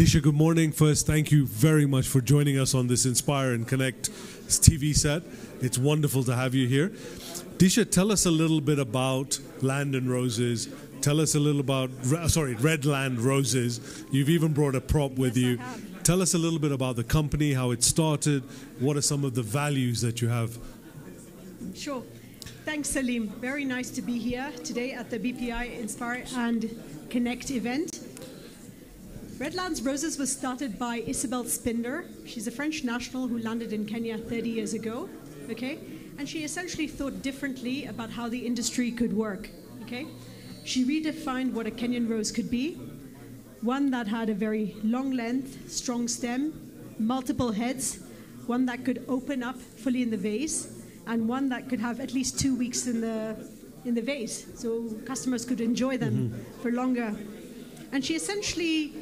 Disha, good morning. First, thank you very much for joining us on this Inspire and Connect TV set. It's wonderful to have you here. Disha, tell us a little bit about Land and Roses. Tell us a little about, Red Land Roses. You've even brought a prop with you. Tell us a little bit about the company, how it started. What are some of the values that you have? Sure. Thanks, Salim. Very nice to be here today at the BPI Inspire and Connect event. Red Land Roses was started by Isabel Spinder. She's a French national who landed in Kenya 30 years ago, okay? And she essentially thought differently about how the industry could work, okay? She redefined what a Kenyan rose could be, one that had a very long length, strong stem, multiple heads, one that could open up fully in the vase, and one that could have at least 2 weeks in the vase, so customers could enjoy them for longer. And she essentially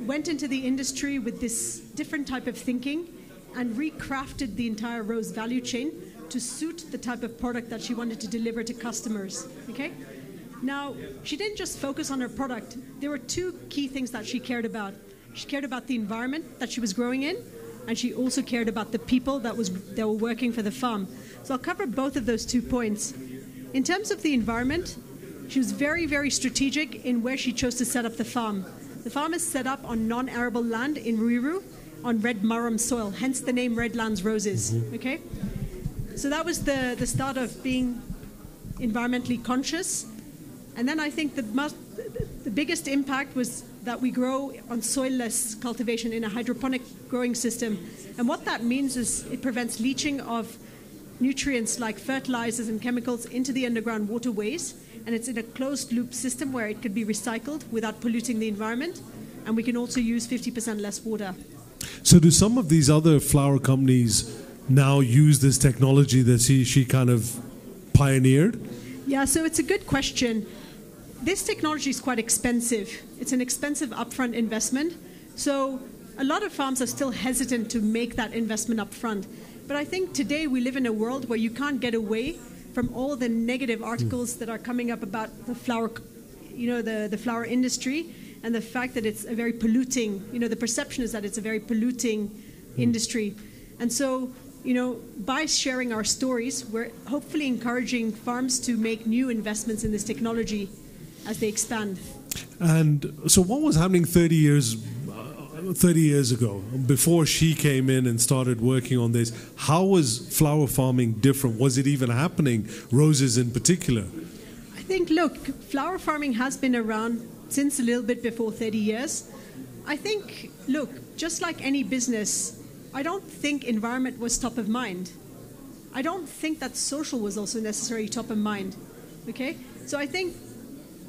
went into the industry with this different type of thinking and recrafted the entire rose value chain to suit the type of product that she wanted to deliver to customers, okay? Now, she didn't just focus on her product. There were two key things that she cared about. She cared about the environment that she was growing in, and she also cared about the people that were working for the farm. So I'll cover both of those 2 points. In terms of the environment, she was very, very strategic in where she chose to set up the farm. The farm is set up on non-arable land in Ruiru on red marram soil, hence the name Red Land Roses, okay? So that was the start of being environmentally conscious. And then I think the biggest impact was that we grow on soilless cultivation in a hydroponic growing system. And what that means is it prevents leaching of nutrients like fertilizers and chemicals into the underground waterways. And it's in a closed loop system where it could be recycled without polluting the environment. And we can also use 50% less water. So do some of these other flower companies now use this technology that she kind of pioneered? Yeah, so it's a good question. This technology is quite expensive. It's an expensive upfront investment. So a lot of farms are still hesitant to make that investment upfront. But I think today we live in a world where you can't get away from all the negative articles that are coming up about the flower, the flower industry, and the fact that it's a very polluting, the perception is that it's a very polluting industry. And so, by sharing our stories, we're hopefully encouraging farms to make new investments in this technology as they expand. And so what was happening 30 years ago, before she came in and started working on this? How was flower farming different? Was it even happening, roses in particular? I think, look, flower farming has been around since a little bit before 30 years. I think, look, just like any business, I don't think environment was top of mind. I don't think that social was also necessarily top of mind, okay? So I think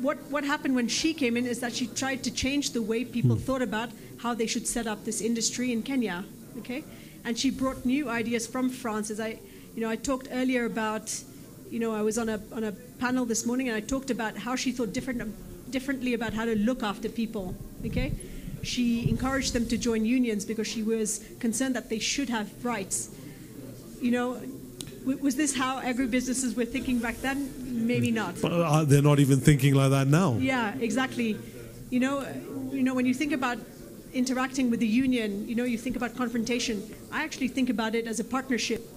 what happened when she came in is that she tried to change the way people thought about how they should set up this industry in Kenya, okay? And she brought new ideas from France. As I talked earlier about, I was on a panel this morning and I talked about how she thought differently about how to look after people, okay? She encouraged them to join unions because she was concerned that they should have rights. Was this how agribusinesses were thinking back then? Maybe not. But they're not even thinking like that now. Yeah, exactly. When you think about interacting with the union, you think about confrontation. I actually think about it as a partnership.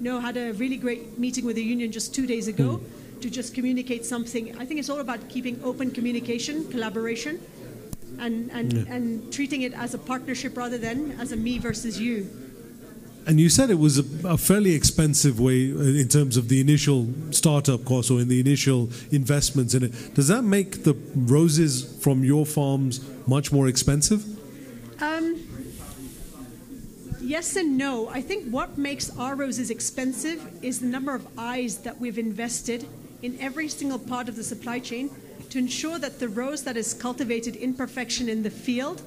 Had a really great meeting with the union just 2 days ago to just communicate something. I think it's all about keeping open communication, collaboration, and treating it as a partnership rather than as a me versus you. And you said it was a fairly expensive way in terms of the initial startup cost or in the initial investments in it. Does that make the roses from your farms much more expensive? Yes and no. I think what makes our roses expensive is the number of eyes that we've invested in every single part of the supply chain to ensure that the rose that is cultivated in perfection in the field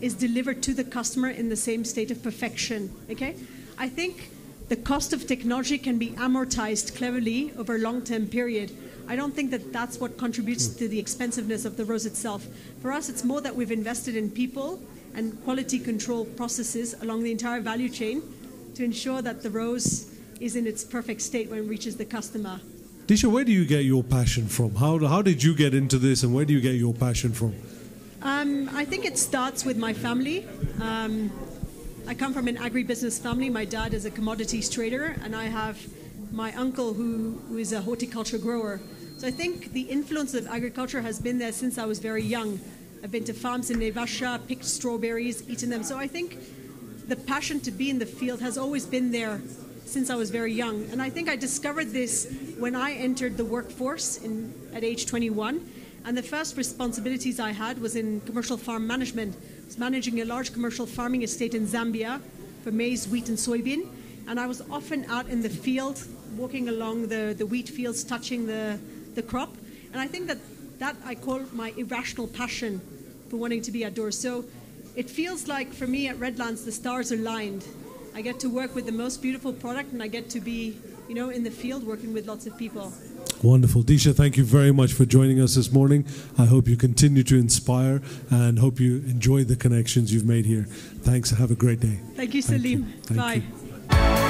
is delivered to the customer in the same state of perfection, okay? I think the cost of technology can be amortized cleverly over a long-term period. I don't think that that's what contributes to the expensiveness of the rose itself. For us, it's more that we've invested in people and quality control processes along the entire value chain to ensure that the rose is in its perfect state when it reaches the customer. Disha, where do you get your passion from? How did you get into this and where do you get your passion from? I think it starts with my family. I come from an agribusiness family. My dad is a commodities trader, and I have my uncle who is a horticulture grower. So I think the influence of agriculture has been there since I was very young. I've been to farms in Nevasha, picked strawberries, eaten them. So I think the passion to be in the field has always been there since I was very young. And I think I discovered this when I entered the workforce at age 21. And the first responsibilities I had was in commercial farm management. I was managing a large commercial farming estate in Zambia for maize, wheat, and soybean. And I was often out in the field, walking along the wheat fields, touching the crop. And I think that I call my irrational passion for wanting to be outdoors. So it feels like for me at Redlands, the stars are aligned. I get to work with the most beautiful product, and I get to be, in the field working with lots of people. Wonderful. Disha, thank you very much for joining us this morning. I hope you continue to inspire and hope you enjoy the connections you've made here. Thanks. Have a great day. Thank you, Salim. Thank Bye. you.